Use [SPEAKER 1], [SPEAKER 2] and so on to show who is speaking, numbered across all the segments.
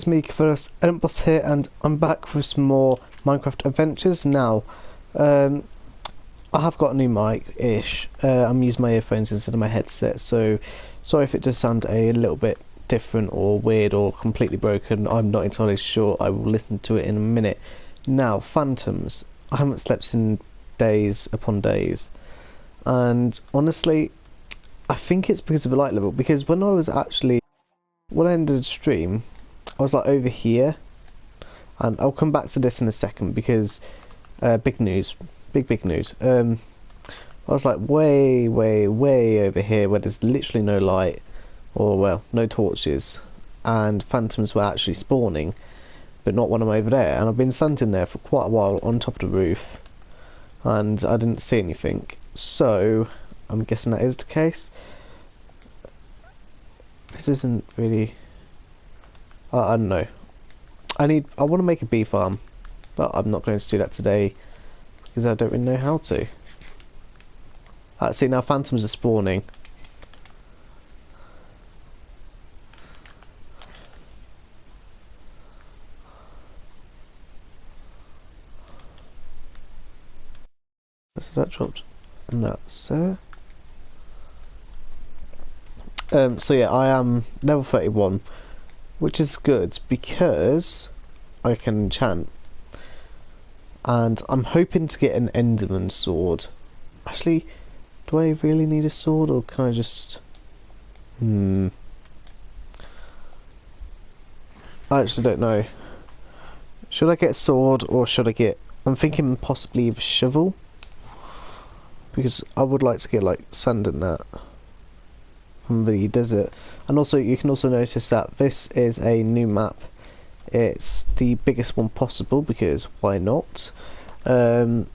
[SPEAKER 1] It's me, first Boss here, and I'm back with some more Minecraft adventures. Now, um, I have got a new mic-ish. I'm using my earphones instead of my headset, so sorry if it does sound a little bit different or weird or completely broken. I'm not entirely sure. I will listen to it in a minute. Now, phantoms. I haven't slept in days upon days, and honestly, I think it's because of the light level. Because when I ended the stream, I was like over here, and I'll come back to this in a second because big news, big news. I was like way over here where there's literally no light, or well, no torches, and phantoms were actually spawning, but not when I'm over there. And I've been standing there for quite a while on top of the roof, and I didn't see anything. So I'm guessing that is the case. This isn't really. I don't know. I want to make a bee farm, but I'm not going to do that today because I don't really know how to. See, now phantoms are spawning. So that dropped. And that's there. So yeah, I am level 31, which is good because I can enchant. And I'm hoping to get an Enderman sword. Actually, do I really need a sword, or can I just... I actually don't know. Should I get a sword, or should I get... I'm thinking possibly a shovel, because I would like to get, like, sand in that from the desert. And also, you can also notice that this is a new map. It's the biggest one possible, because why not? So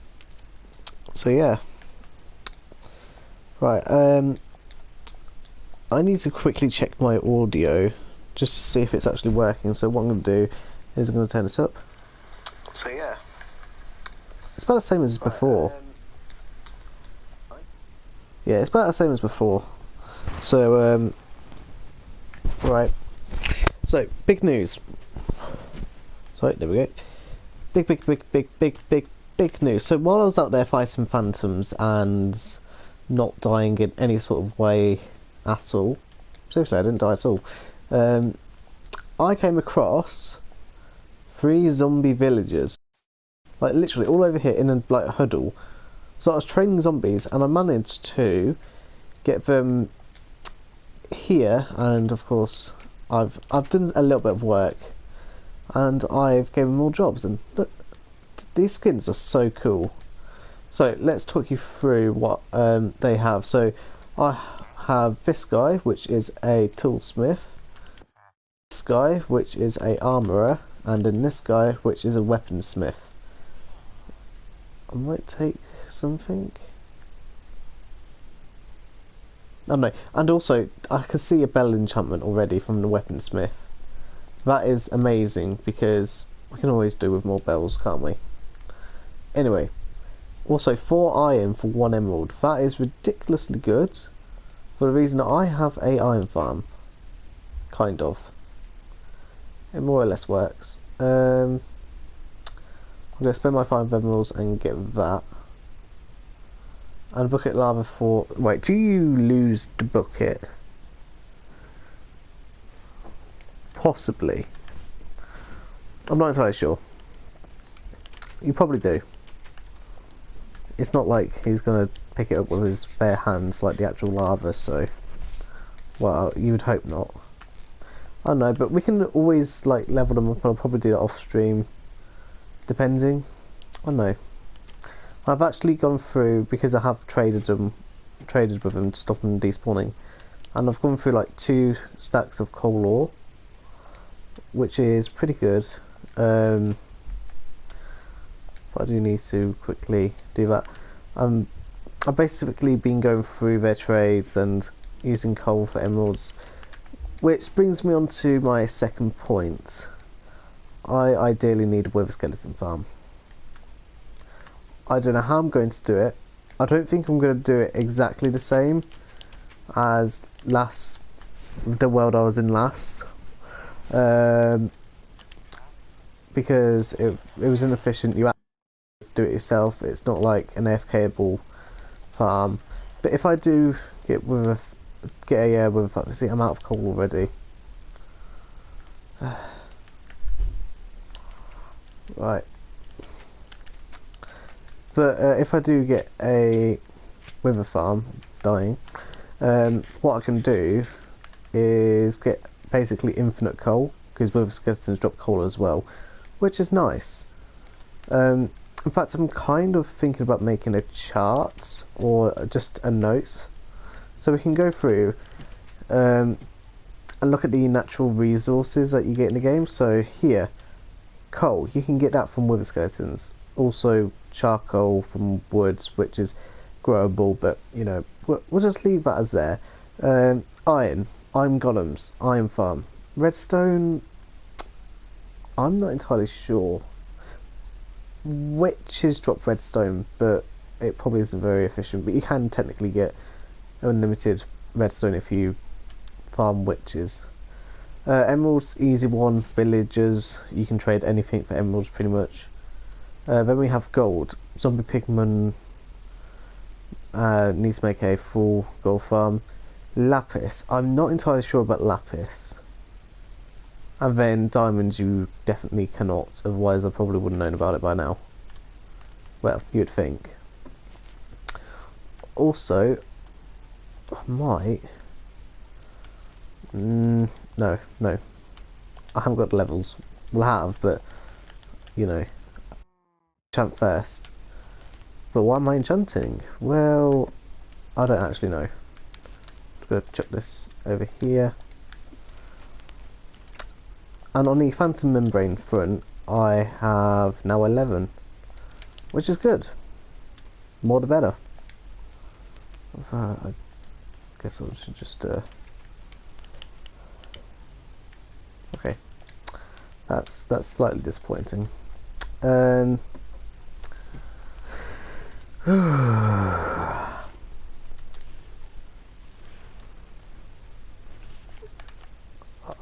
[SPEAKER 1] yeah. Right, I need to quickly check my audio just to see if it's actually working. So what I'm going to do is I'm going to turn this up. So yeah. It's about the same as before. Yeah, it's about the same as before. So, right. So, big news. Sorry, there we go. Big news. So while I was out there fighting phantoms and not dying in any sort of way at all, seriously, I didn't die at all, I came across 3 zombie villagers, like literally all over here in a like huddle. So I was training zombies, and I managed to get them here, and of course I've done a little bit of work, and I've given them all jobs. And look, these skins are so cool. So let's talk you through what they have. So I have this guy, which is a toolsmith, this guy, which is a armorer, and then this guy, which is a weaponsmith. I might take something. I don't know. And also, I can see a bell enchantment already from the weaponsmith. That is amazing, because we can always do with more bells, can't we? Anyway, also 4 iron for 1 emerald. That is ridiculously good, for the reason that I have a iron farm. Kind of. It more or less works. I'm going to spend my 5 emeralds and get that. And bucket lava for... Wait, do you lose the bucket? Possibly. I'm not entirely sure. You probably do. It's not like he's going to pick it up with his bare hands like the actual lava, so... Well, you would hope not. I don't know, but we can always like level them up, and I'll probably do that off stream, depending. I don't know. I've actually gone through, because I have traded with them to stop them despawning, and I've gone through like 2 stacks of coal ore, which is pretty good. But I do need to quickly do that. I've basically been going through their trades and using coal for emeralds, which brings me on to my second point. I ideally need a wither skeleton farm. I don't know how I'm going to do it. I don't think I'm going to do it exactly the same as the world I was in last. because it was inefficient. You had to do it yourself. It's not like an AFK-able farm. But if I do get a with a see, I'm out of coal already. Right. But if I do get a wither farm dying, what I can do is get basically infinite coal, because wither skeletons drop coal as well, which is nice. In fact, I'm kind of thinking about making a chart or just a note, so we can go through and look at the natural resources that you get in the game. So here, coal, you can get that from wither skeletons. Also charcoal from woods, which is growable, but you know, we'll just leave that as there. Iron golems, iron farm. Redstone, I'm not entirely sure. Witches drop redstone, but it probably isn't very efficient. But you can technically get unlimited redstone if you farm witches. Emeralds, easy one. Villagers, you can trade anything for emeralds pretty much. Then we have gold. Zombie pigman needs to make a full gold farm. Lapis, I'm not entirely sure about lapis. And then diamonds you definitely cannot, otherwise I probably would have known about it by now. Well, you'd think. Also, I might... no. I haven't got levels. We'll have, but, you know, enchant first. But why am I enchanting? Well, I don't actually know. I'm going to chuck this over here. And on the phantom membrane front, I have now 11, which is good. More the better. I guess I should just okay. That's slightly disappointing.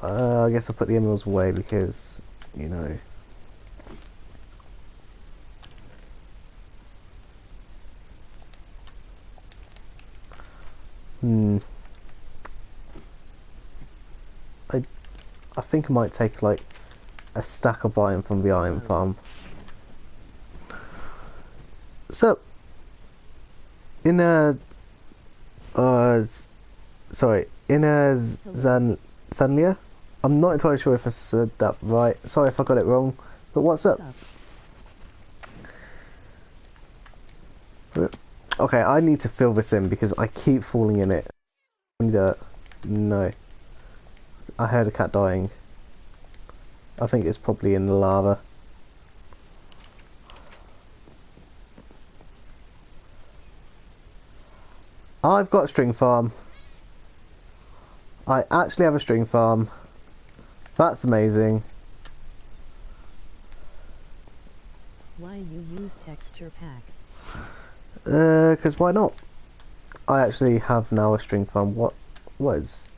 [SPEAKER 1] I guess I'll put the emeralds away because, you know. I think I might take like a stack of iron from the iron farm. So, in a Zanlia. I'm not entirely sure if I said that right. Sorry if I got it wrong. But what's up? Okay, I need to fill this in because I keep falling in it. No. I heard a cat dying. I think it's probably in the lava. I've got a string farm. I actually have a string farm. That's amazing.
[SPEAKER 2] Why you use texture pack?
[SPEAKER 1] Because why not? I actually have now a string farm. What is?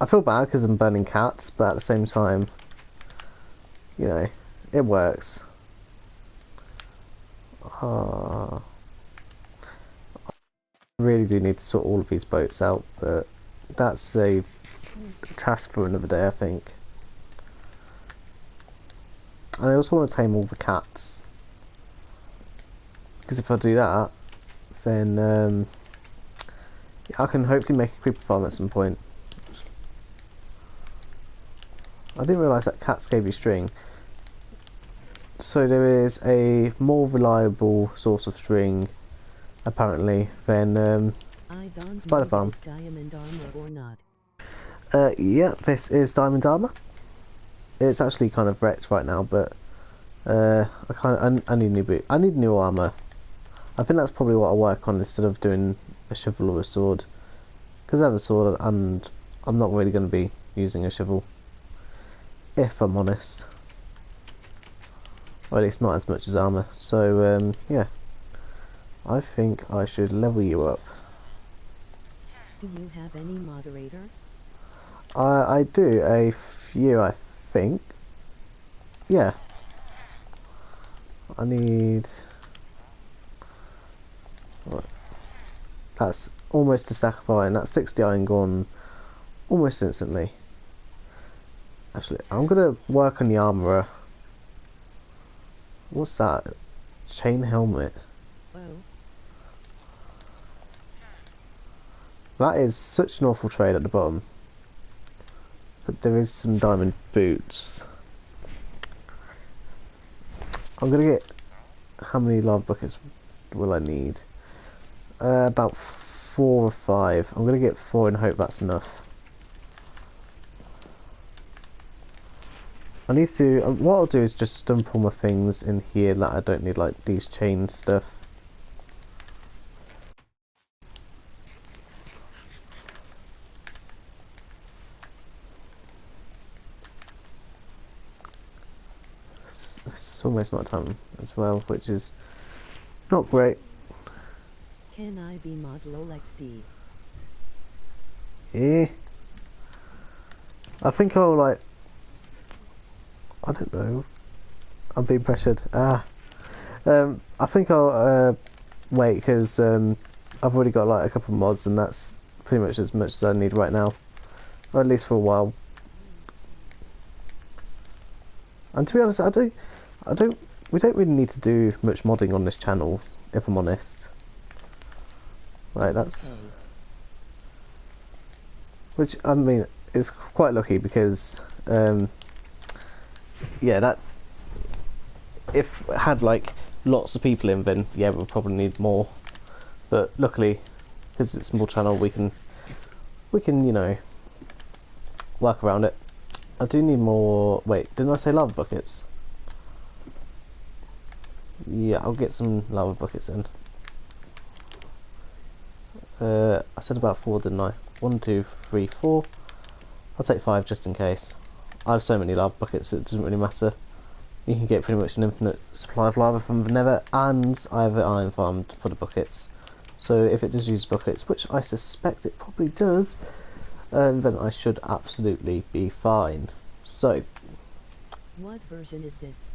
[SPEAKER 1] I feel bad because I'm burning cats, but at the same time, you know, it works. I really do need to sort all of these boats out, but that's a task for another day, I think. And I also want to tame all the cats, because if I do that, then I can hopefully make a creeper farm at some point. I didn't realise that cats gave you string. So there is a more reliable source of string, apparently, than spider farm.
[SPEAKER 2] Diamond armor or not?
[SPEAKER 1] Yeah, this is diamond armor. It's actually kind of wrecked right now, but I need new boot. I need new armor. I think that's probably what I'll work on instead of doing a shovel or a sword, because I have a sword and I'm not really going to be using a shovel, if I'm honest. Or at least not as much as armor. So yeah, I think I should level you up.
[SPEAKER 2] Do you have any moderator?
[SPEAKER 1] I do a few, I think, yeah, I need. Right, that's almost a stack of iron. That's 60 iron gone almost instantly. Actually, I'm gonna work on the armorer. What's that? Chain helmet.
[SPEAKER 2] Oh,
[SPEAKER 1] That is such an awful trade at the bottom. But there is some diamond boots. I'm gonna get. How many lava buckets will I need? About 4 or 5. I'm gonna get 4 and hope that's enough. I need to. What I'll do is just dump all my things in here that I don't need, like these chain stuff. It's almost not time as well, which is not great.
[SPEAKER 2] can I be mod lol XD?
[SPEAKER 1] Yeah. I think I'll like. I don't know. I'm being pressured. I think I'll wait because I've already got like a couple of mods, and that's pretty much as I need right now, or at least for a while. And to be honest, we don't really need to do much modding on this channel, if I'm honest. Right, that's.
[SPEAKER 2] Okay.
[SPEAKER 1] Which, I mean, it's quite lucky because, yeah, that. If it had, like, lots of people in, then, yeah, we'll probably need more. But luckily, because it's a small channel, we can, you know, work around it. I do need more. Wait, didn't I say lava buckets? Yeah, I'll get some lava buckets in. I said about 4, didn't I? 1, 2, 3, 4. I'll take 5 just in case. I have so many lava buckets, it doesn't really matter. You can get pretty much an infinite supply of lava from the nether, and I have an iron farm for the buckets. So if it does use buckets, which I suspect it probably does, then I should absolutely be fine. So,
[SPEAKER 2] What version is this?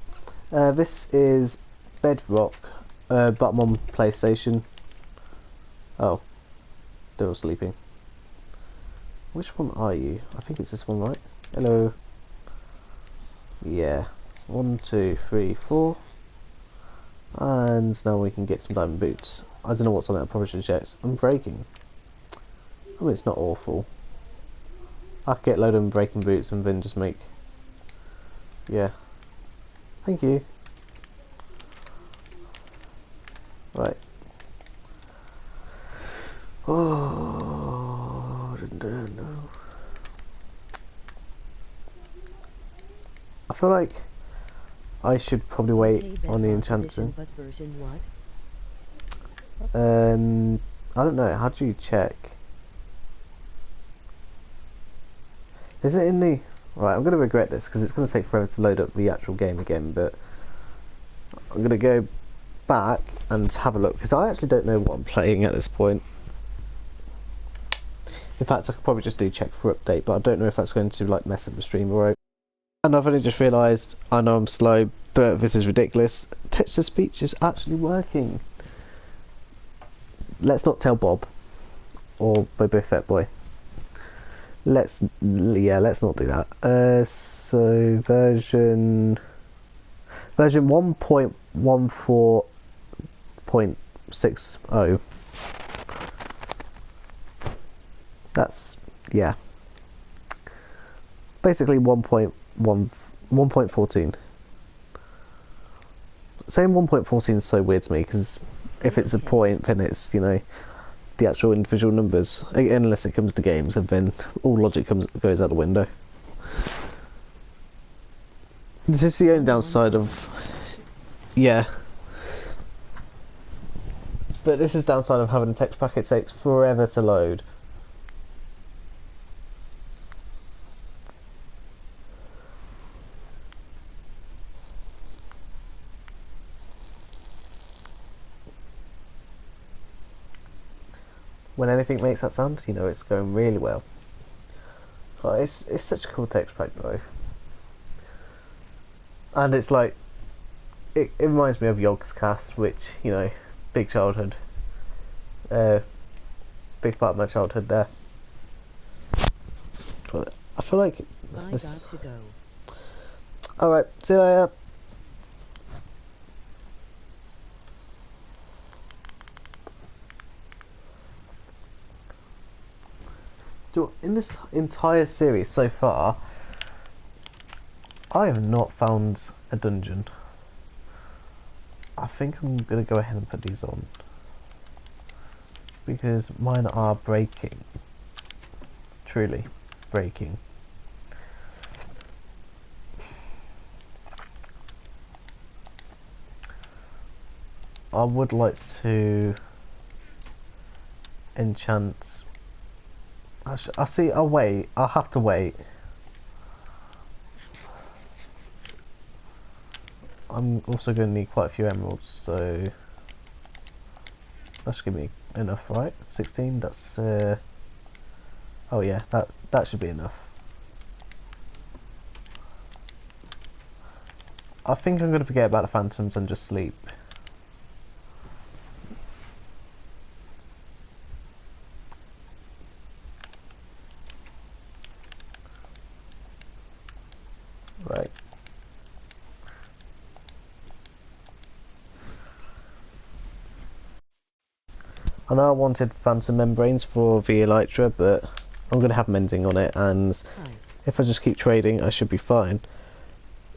[SPEAKER 1] this is Bedrock, bottom on PlayStation. Oh, they're all sleeping. Which one are you? I think it's this one, right? Hello. Yeah. 1, 2, 3, 4. And now we can get some diamond boots. I don't know what's on it, I probably should have checked. I'm breaking. I mean, it's not awful. I could get a load of breaking boots and then just make. Yeah. Thank you. Right. Oh, no. I feel like I should probably wait
[SPEAKER 2] Okay,
[SPEAKER 1] on the
[SPEAKER 2] Bedrock
[SPEAKER 1] enchanting.
[SPEAKER 2] edition, but version what?
[SPEAKER 1] I don't know. How do you check? Is it in the? Right, I'm going to regret this because it's going to take forever to load up the actual game again. But I'm going to go back and have a look because I actually don't know what I'm playing at this point. In fact, I could probably just do check for update, but I don't know if that's going to like mess up the stream or right. And I've only just realised, I know I'm slow, but this is ridiculous. Text to speech is actually working. Let's not tell Bob or Bobo Fett Boy. Let's not do that. So version 1.14.60. That's basically 1.14. Saying 1.14 is so weird to me because if it's a point, then it's the actual individual numbers. Unless it comes to games, and then all logic goes out the window. This is the only downside of but this is downside of having a text pack. It takes forever to load. When anything makes that sound, it's going really well. But it's such a cool text pack though. And it's like it reminds me of Yogg's Cast, which, you know, big childhood, uh, big part of my childhood there. But I feel like
[SPEAKER 2] I
[SPEAKER 1] this.
[SPEAKER 2] got to go.
[SPEAKER 1] All right, see you later. In this entire series so far, I have not found a dungeon. I think I'm gonna go ahead and put these on because mine are breaking. Truly breaking. I would like to enchant. I see. I'll wait. I'll have to wait. I'm also going to need quite a few emeralds, so that should give me enough, right? 16. That's. Oh yeah, that should be enough. I think I'm going to forget about the phantoms and just sleep. Right. I know I wanted phantom membranes for the elytra, but I'm going to have mending on it, and if I just keep trading, I should be fine.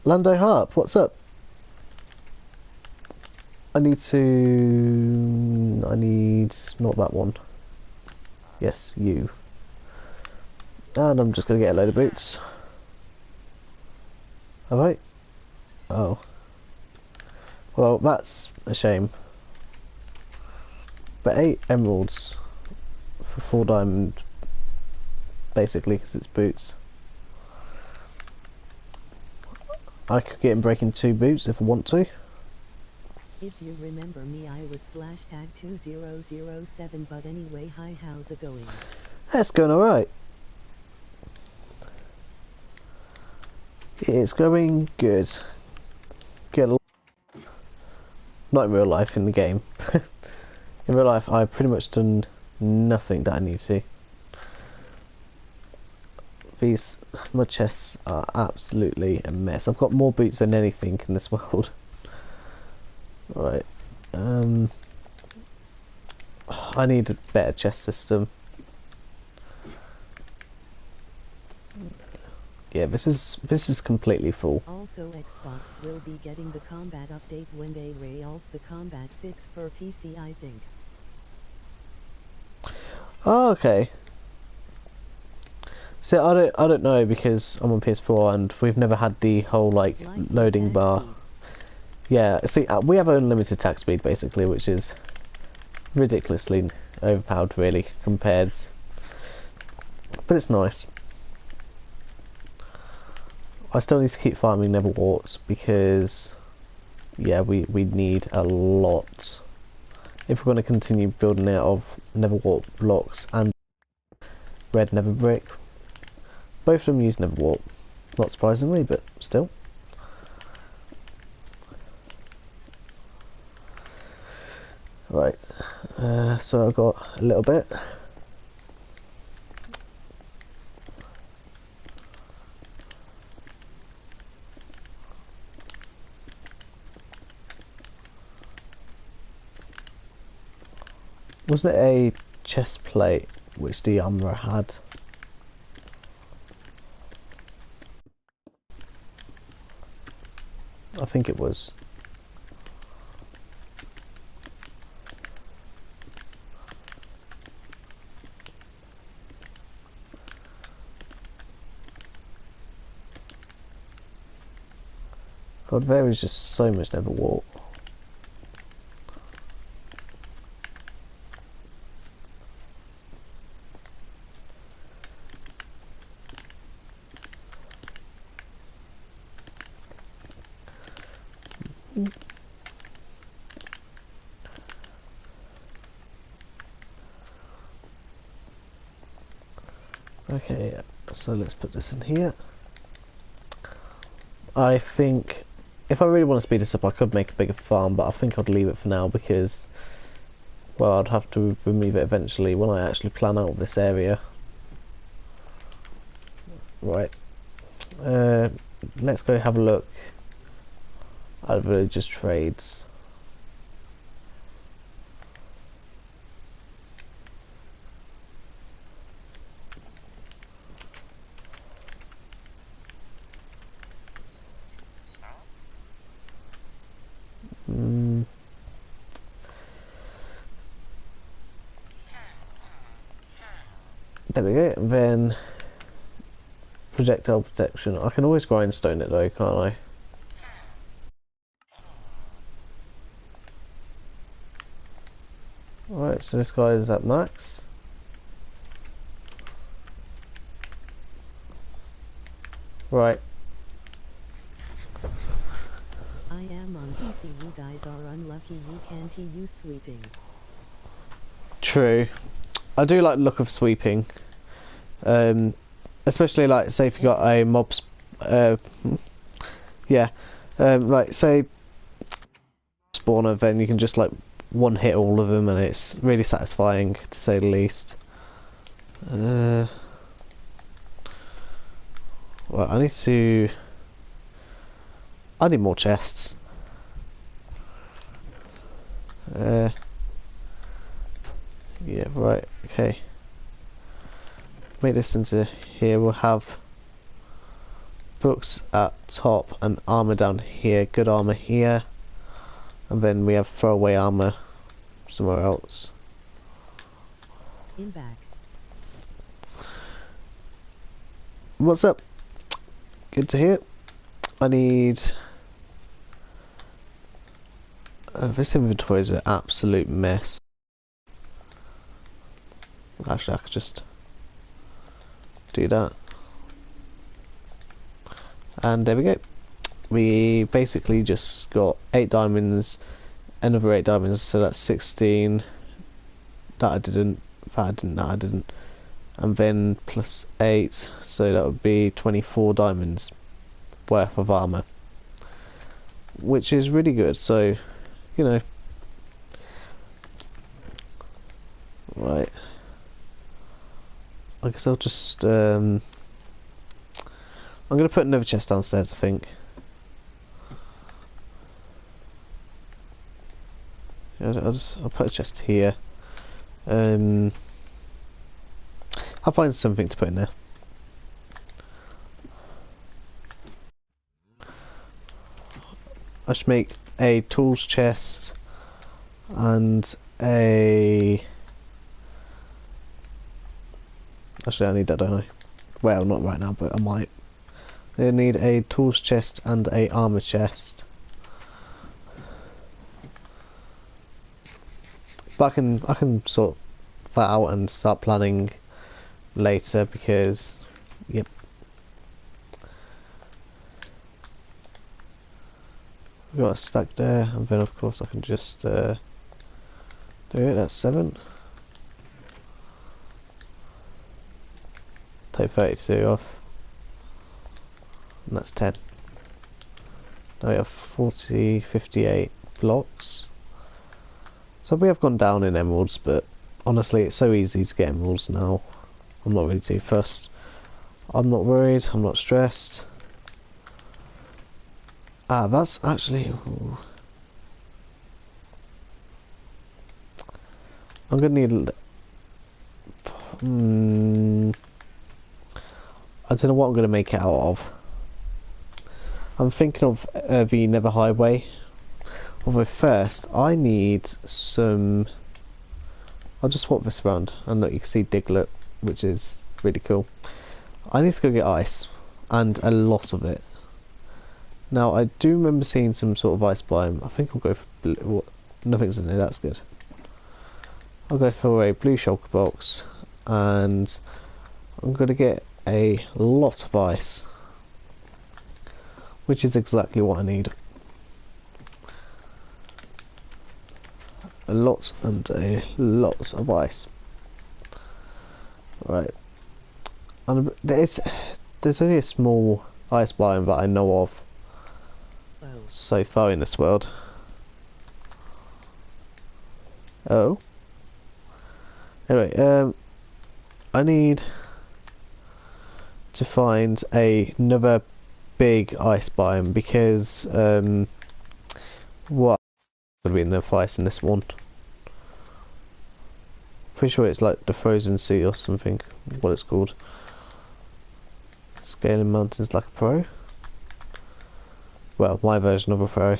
[SPEAKER 1] Lando Harp, what's up? I need not that one. Yes, you. And I'm just going to get a load of boots. Alright. Oh. Well, that's a shame. But 8 emeralds for 4 diamond, basically, because it's boots. I could get him breaking 2 boots if I want to.
[SPEAKER 2] If you remember me, I was /tag2007, but anyway, hi, how's it going?
[SPEAKER 1] That's going alright. It's going good. Get a lot. Not in real life, in the game. In real life, I've pretty much done nothing that I need to. My chests are absolutely a mess. I've got more boots than anything in this world. Right. I need a better chest system. Yeah, this is completely full.
[SPEAKER 2] Also, Xbox will be getting the combat update when they release the combat fix for PC, I think.
[SPEAKER 1] Oh, okay. So I don't know because I'm on PS4 and we've never had the whole like loading bar.
[SPEAKER 2] Speed.
[SPEAKER 1] Yeah, see, we have unlimited attack speed basically, which is ridiculously overpowered, really, compared. But it's nice. I still need to keep farming Nether Warts because, yeah, we need a lot if we're going to continue building out of Nether Wart blocks and red Nether brick. Both of them use Nether Wart, not surprisingly, but still. Right, so I've got a little bit. Was it a chest plate which the armourer had? I think it was. God, there is just so much Nether Wart. Okay, so let's put this in here. I think if I really want to speed this up, I could make a bigger farm, but I think I'd leave it for now because, well, I'd have to remove it eventually when I actually plan out this area. Right. Let's go have a look at villagers' trades. There we go. And then projectile protection. I can always grindstone it though, can't I? Alright, so this guy is at max. Right.
[SPEAKER 2] I am on PC. You guys are unlucky you can't use sweeping.
[SPEAKER 1] True. I do like the look of sweeping. Especially like say if you got a mob yeah. Like say spawner, then you can just like one hit all of them and it's really satisfying to say the least. Well, I need more chests. Yeah, right, okay. Make this into here. We'll have books at top and armor down here, good armor here, and then we have throwaway armor somewhere else.
[SPEAKER 2] In back.
[SPEAKER 1] What's up? Good to hear. I need... this inventory is an absolute mess. Actually, I could just do that. And there we go. We basically just got 8 diamonds, another 8 diamonds, so that's 16. That I didn't, that I didn't. And then plus 8, so that would be 24 diamonds worth of armor. Which is really good, so, you know. Right. I guess I'll just, I'm going to put another chest downstairs, I think. Yeah, I'll put a chest here. I'll find something to put in there. I should make a tools chest and a... Actually, I need that, don't I? Well, not right now, but I might. I need a tools chest and a armor chest. But I can sort that out and start planning later because, yep. We've got a stack there, and then of course I can just do it. That's 7. Take 32 off, and that's 10. Now we have 40, 58 blocks. So we have gone down in emeralds, but honestly it's so easy to get emeralds now. I'm not really too fussed. I'm not worried, I'm not stressed. Ah, that's actually... Ooh. I'm gonna need... I don't know what I'm gonna make it out of. I'm thinking of the Nether Highway. Although first, I need some... I'll just swap this around, and look, you can see Diglett, which is really cool. I need to go get ice, and a lot of it. Now, I do remember seeing some sort of ice biome. I think I'll go for blue. Nothing's in there, that's good. I'll go for a blue shulker box, and I'm going to get a lot of ice, which is exactly what I need. A lot and a lot of ice. Right, and there's only a small ice biome that I know of.
[SPEAKER 2] Oh.
[SPEAKER 1] so far in this world. Oh. Anyway, I need to find another big ice biome because what would be enough ice in this one? Pretty sure it's like the frozen sea or something. What it's called? Scaling mountains like a pro. Well, my version of a pro.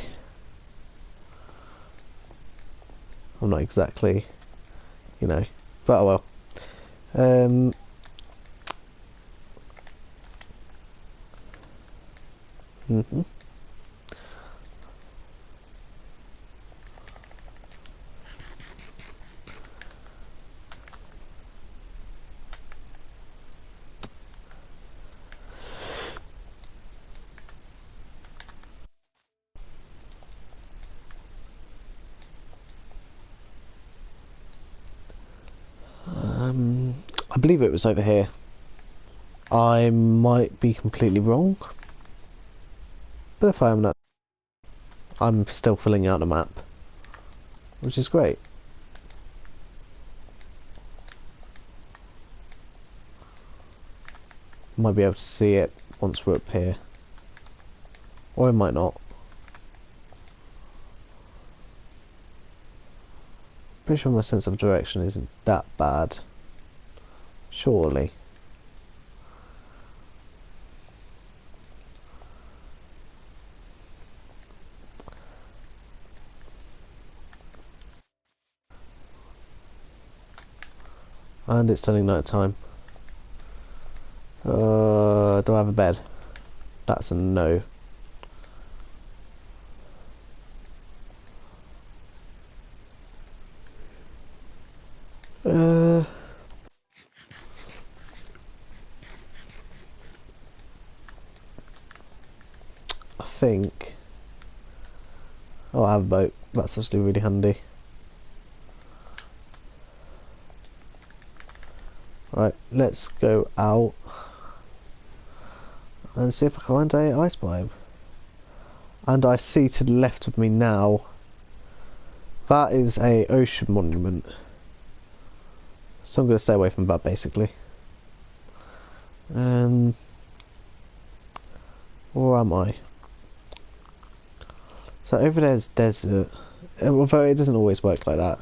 [SPEAKER 1] I'm not exactly, you know, but oh well. Mhm. I believe it was over here. I might be completely wrong, but if I am not, I'm still filling out the map, which is great. Might be able to see it once we're up here, or I might not. Pretty sure my sense of direction isn't that bad. Surely. And it's turning night time. Do I have a bed? That's a no. I think. Oh, I have a boat. That's actually really handy. Right, let's go out and see if I can find a ice biome. And I see to the left of me now, that is a ocean monument. So I'm going to stay away from that basically. Where am I? So over there's desert. Although it doesn't always work like that.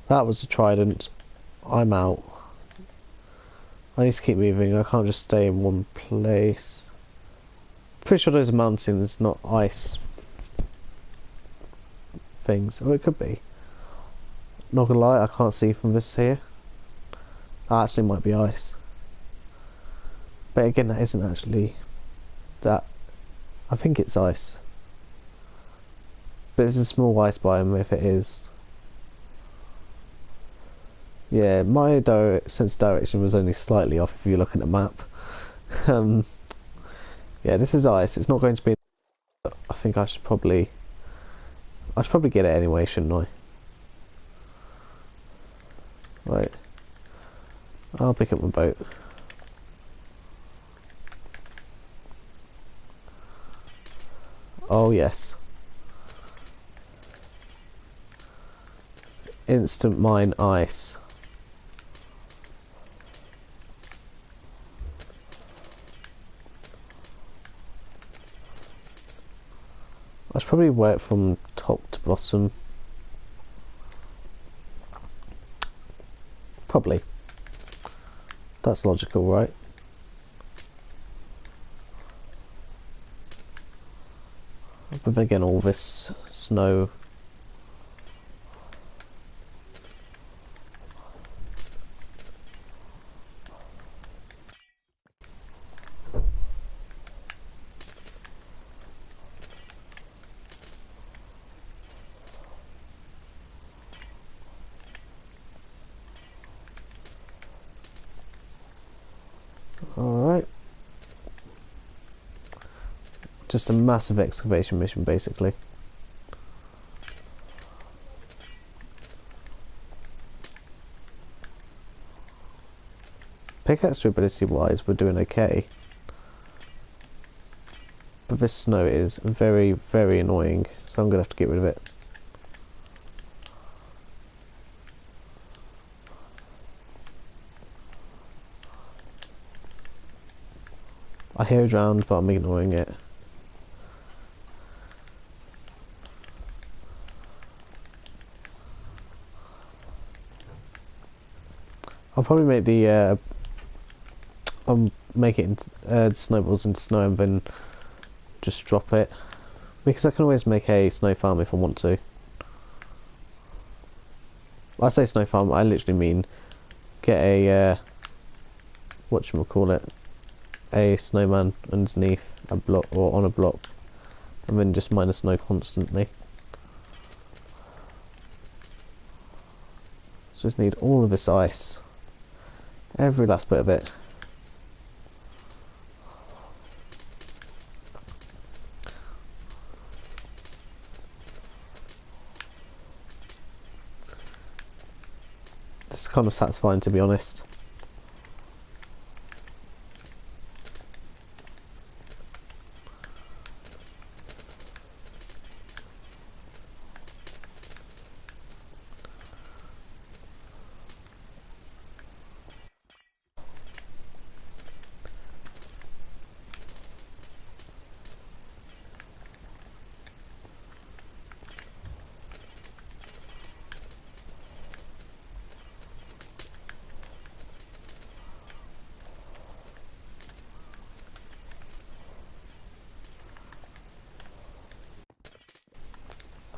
[SPEAKER 1] That was a trident. I'm out. I need to keep moving. I can't just stay in one place. Pretty sure those are mountains, not ice things. Oh, it could be. Not gonna lie, I can't see from this here. That actually might be ice. But again, that isn't actually that. I think it's ice. But it's a small ice biome if it is. Yeah, my sense of direction was only slightly off if you look at the map. Yeah, this is ice. It's not going to be. I think I should probably get it anyway, shouldn't I? Right. I'll pick up my boat. Oh yes. Instant mine ice. I should probably work from top to bottom. Probably. That's logical, right? But then again, all this snow. Alright. Just a massive excavation mission, basically. Pickaxe durability wise, we're doing okay. But this snow is very, very annoying, so I'm gonna have to get rid of it. I hear it around, but I'm ignoring it. I'll probably make the I'll make it into snowballs into snow and then just drop it, because I can always make a snow farm if I want to. I say snow farm, I literally mean get a whatchamacallit, a snowman underneath a block or on a block, and then just mine the snow constantly. Just need all of this ice, every last bit of it. It's kind of satisfying, to be honest.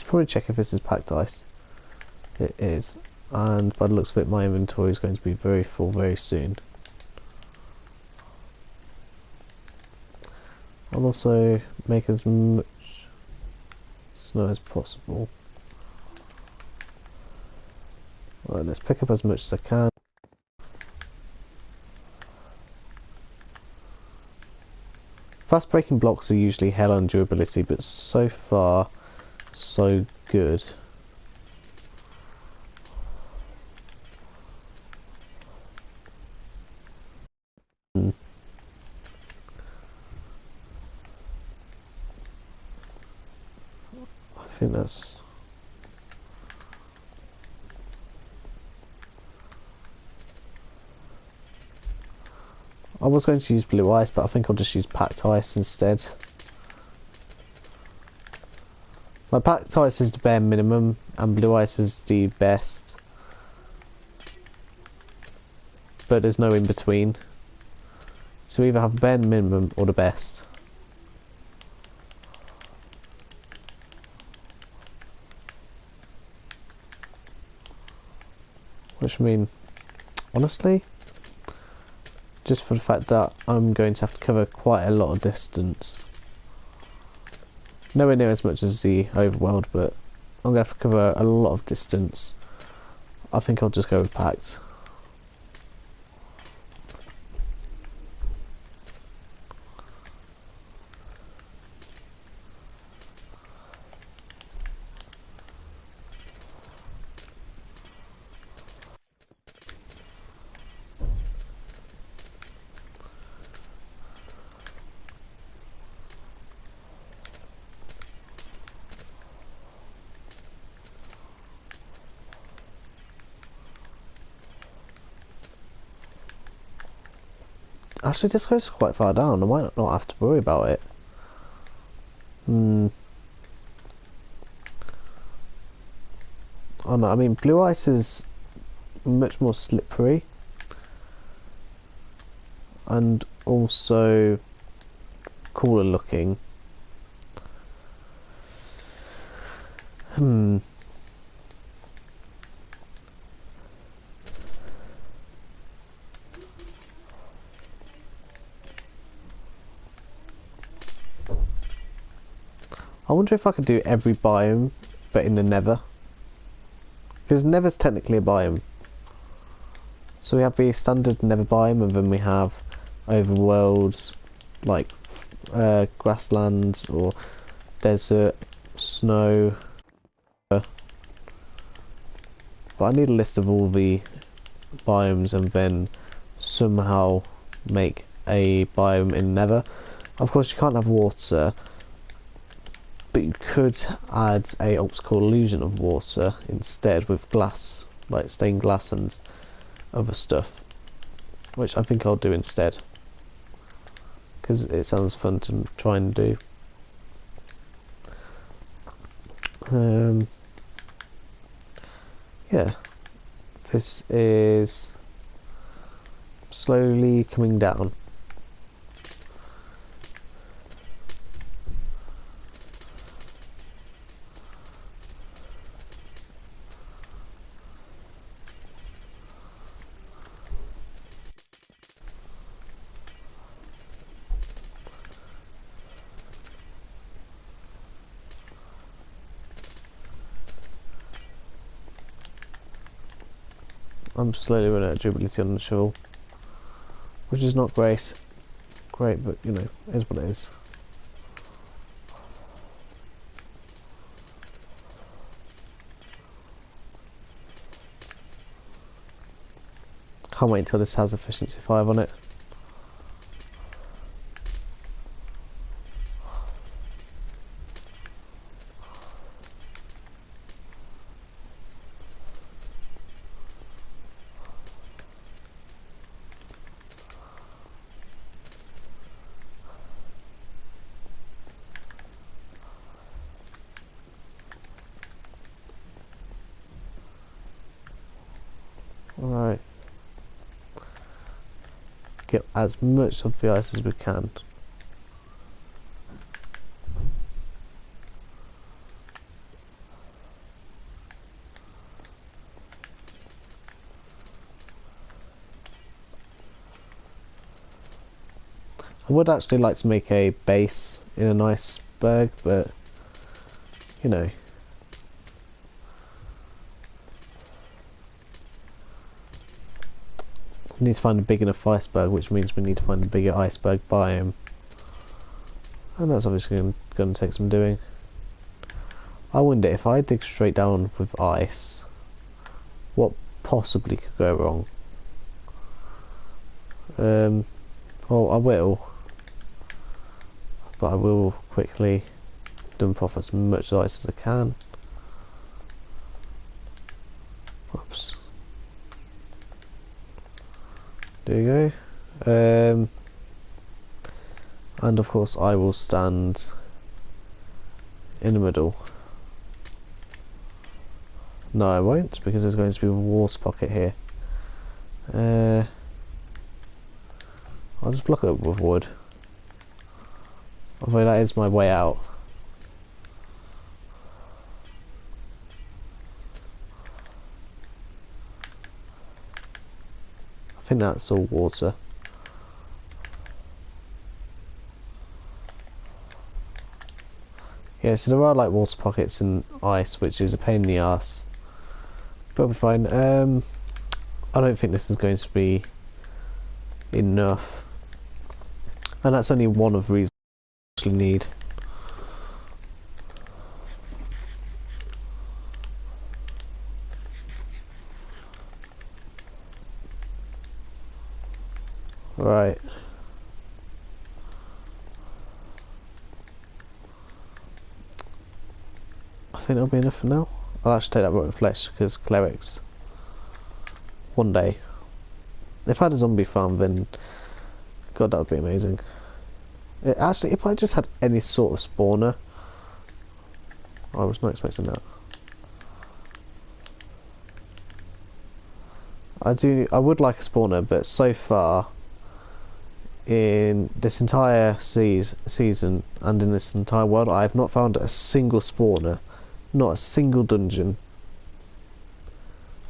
[SPEAKER 1] Probably check if this is packed ice. It is, and by the looks of it, my inventory is going to be very full very soon. I'll also make as much snow as possible. Right, let's pick up as much as I can. Fast breaking blocks are usually hell on durability, but so far so good. I think that's... I was going to use blue ice, but I think I'll just use packed ice instead. My packed ice is the bare minimum, and blue ice is the best. But there's no in between. So either have bare minimum or the best. Which I mean, honestly, just for the fact that I'm going to have to cover quite a lot of distance. Nowhere near as much as the overworld, but I'm going to have to cover a lot of distance. I think I'll just go with packed. Actually, this goes quite far down. I might not have to worry about it. Oh no, I mean, blue ice is much more slippery. And also cooler looking. I wonder if I could do every biome, but in the Nether. Because Nether's technically a biome. So we have the standard Nether biome, and then we have overworlds, like grasslands or desert, snow. But I need a list of all the biomes and then somehow make a biome in Nether. Of course, you can't have water, but you could add a optical illusion of water instead with glass, like stained glass and other stuff, which I think I'll do instead, because it sounds fun to try and do. Yeah, this is slowly coming down. I'm slowly running out of durability on the shovel, which is not great, but you know, it is what it is. Can't wait until this has efficiency 5 on it. Alright. Get as much of the ice as we can. I would actually like to make a base in an iceberg, but you know. We need to find a big enough iceberg, which means we need to find a bigger iceberg biome. And that's obviously going to take some doing. I wonder if I dig straight down with ice, what possibly could go wrong? Well, I will. But I will quickly dump off as much ice as I can. Whoops. There you go. And of course I will stand in the middle. No, I won't, because there's going to be a water pocket here. I'll just block it up with wood. Although that is my way out. I think that's all water. Yeah, so there are like water pockets in ice, which is a pain in the ass. But we're fine. I don't think this is going to be enough. And that's only one of the reasons I actually need. Right. I think that'll be enough for now. I'll actually take that rotten flesh because clerics. One day. If I had a zombie farm, then God, that would be amazing. Actually, if I just had any sort of spawner, I was not expecting that. I would like a spawner, but so far in this entire season and in this entire world, I have not found a single spawner, not a single dungeon.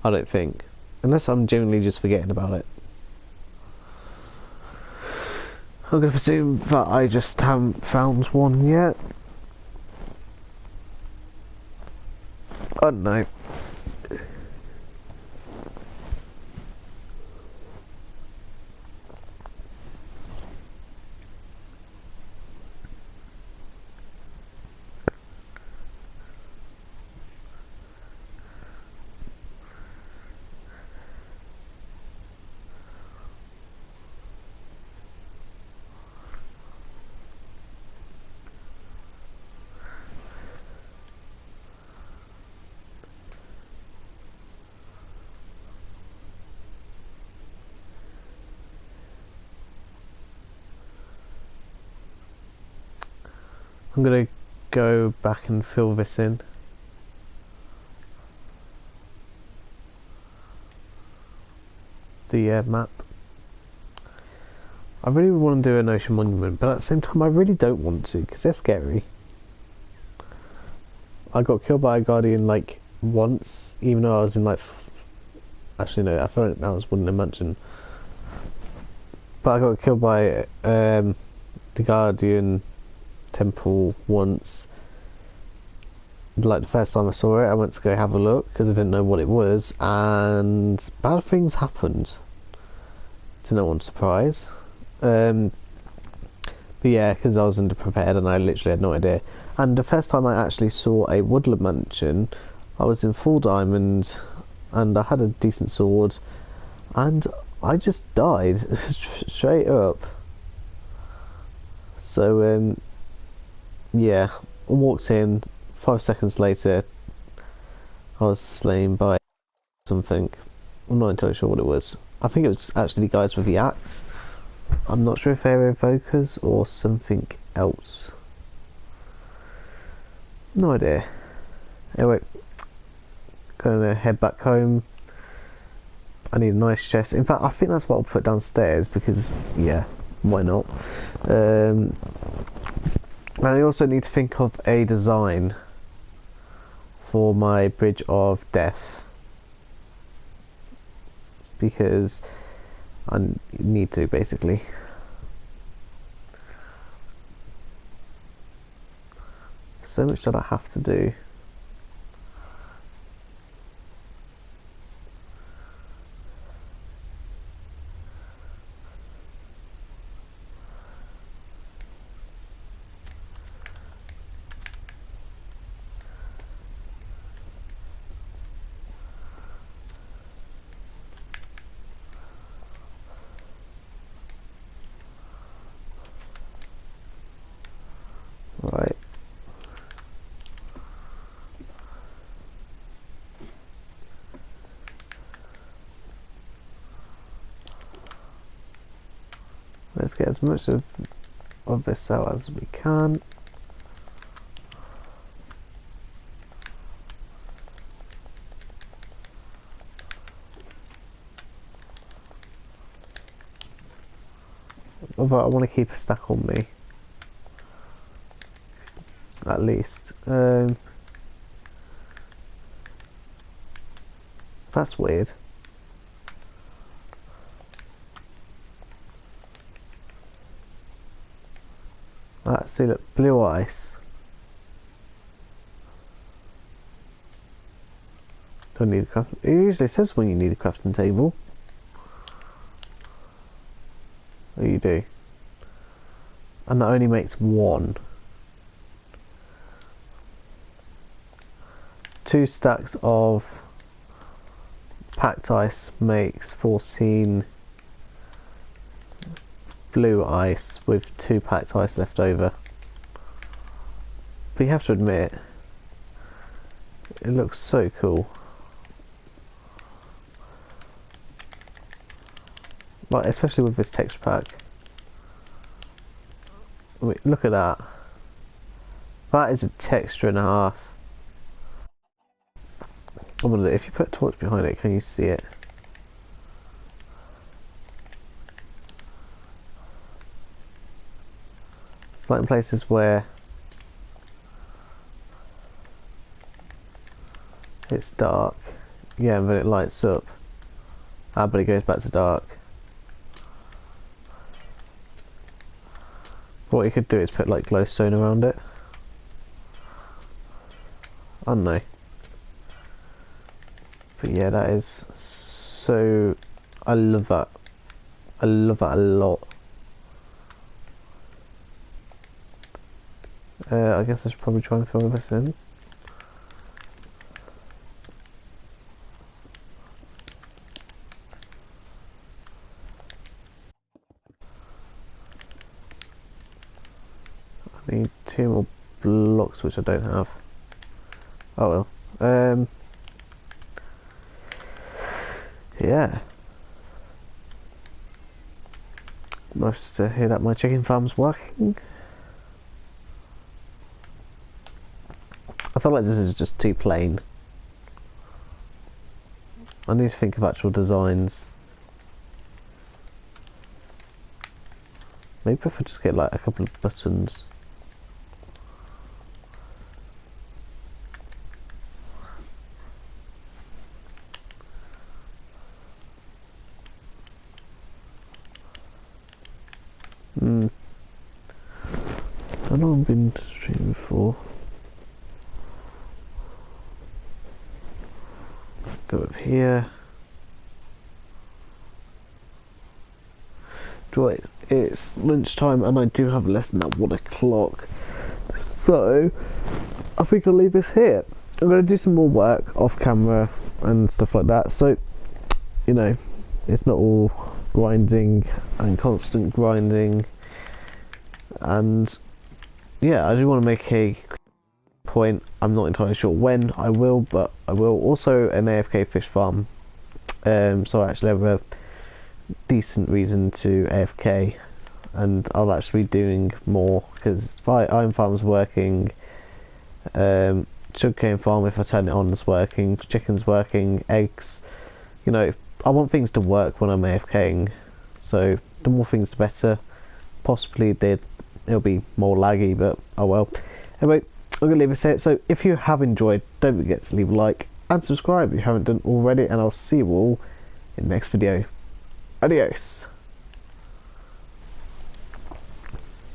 [SPEAKER 1] I don't think, unless I'm genuinely just forgetting about it. I'm going to presume that I just haven't found one yet. I don't know. I'm gonna go back and fill this in. The map. I really want to do an ocean monument, but at the same time I really don't want to because they're scary. I got killed by a guardian like once, even though I was in like actually no, I thought that was wouldn't imagine. But I got killed by the guardian temple once. Like the first time I saw it, I went to go have a look because I didn't know what it was, and bad things happened. To no one's surprise. But yeah, because I was underprepared and I literally had no idea. And the first time I actually saw a woodland mansion, I was in full diamond, and I had a decent sword, and I just died straight up. So yeah, I walked in. 5 seconds later, I was slain by something. I'm not entirely sure what it was. I think it was actually the guys with the axe. I'm not sure if they were evokers or something else. No idea. Anyway, gonna head back home. I need a nice chest. In fact, I think that's what I'll put downstairs because, yeah, why not? And I also need to think of a design for my Bridge of Death because I need to basically. So much that I have to do. Right. Let's get as much of this out as we can. Although I want to keep a stack on me. At least. That's weird. See, look, blue ice. Don't need a craft. It usually says when you need a crafting table. Oh, you do. And that only makes one. 2 stacks of packed ice makes 14 blue ice with 2 packed ice left over. But you have to admit, it looks so cool. Like, especially with this texture pack. Wait, look at that. That is a texture and a half. I wonder if you put a torch behind it, can you see it? It's like in places where it's dark, yeah, and then it lights up. Ah, but it goes back to dark. What you could do is put like glowstone around it. I don't know. But yeah, that is so. I love that. I love that a lot. I guess I should probably try and fill this in. I need 2 more blocks, which I don't have. Oh well. Yeah. Nice to hear that my chicken farm's working. I feel like this is just too plain. I need to think of actual designs. Maybe if I just get like a couple of buttons. I know I've been streaming before. Go up here. Right, it's lunchtime and I do have a lesson at 1 o'clock. So, I think I'll leave this here. I'm going to do some more work off camera and stuff like that. So, you know, it's not all grinding and constant grinding. And, yeah, I do want to make a point. I'm not entirely sure when I will, but I will. Also, an AFK fish farm. So I actually have a decent reason to AFK, and I'll actually be doing more because iron farm's working, sugarcane farm, if I turn it on, is working, chicken's working, eggs, you know, I want things to work when I'm AFKing, so the more things the better. Possibly it'll be more laggy, but oh well. Anyway, I'm gonna leave it here. So if you have enjoyed, don't forget to leave a like and subscribe if you haven't done already, and I'll see you all in the next video. Adios.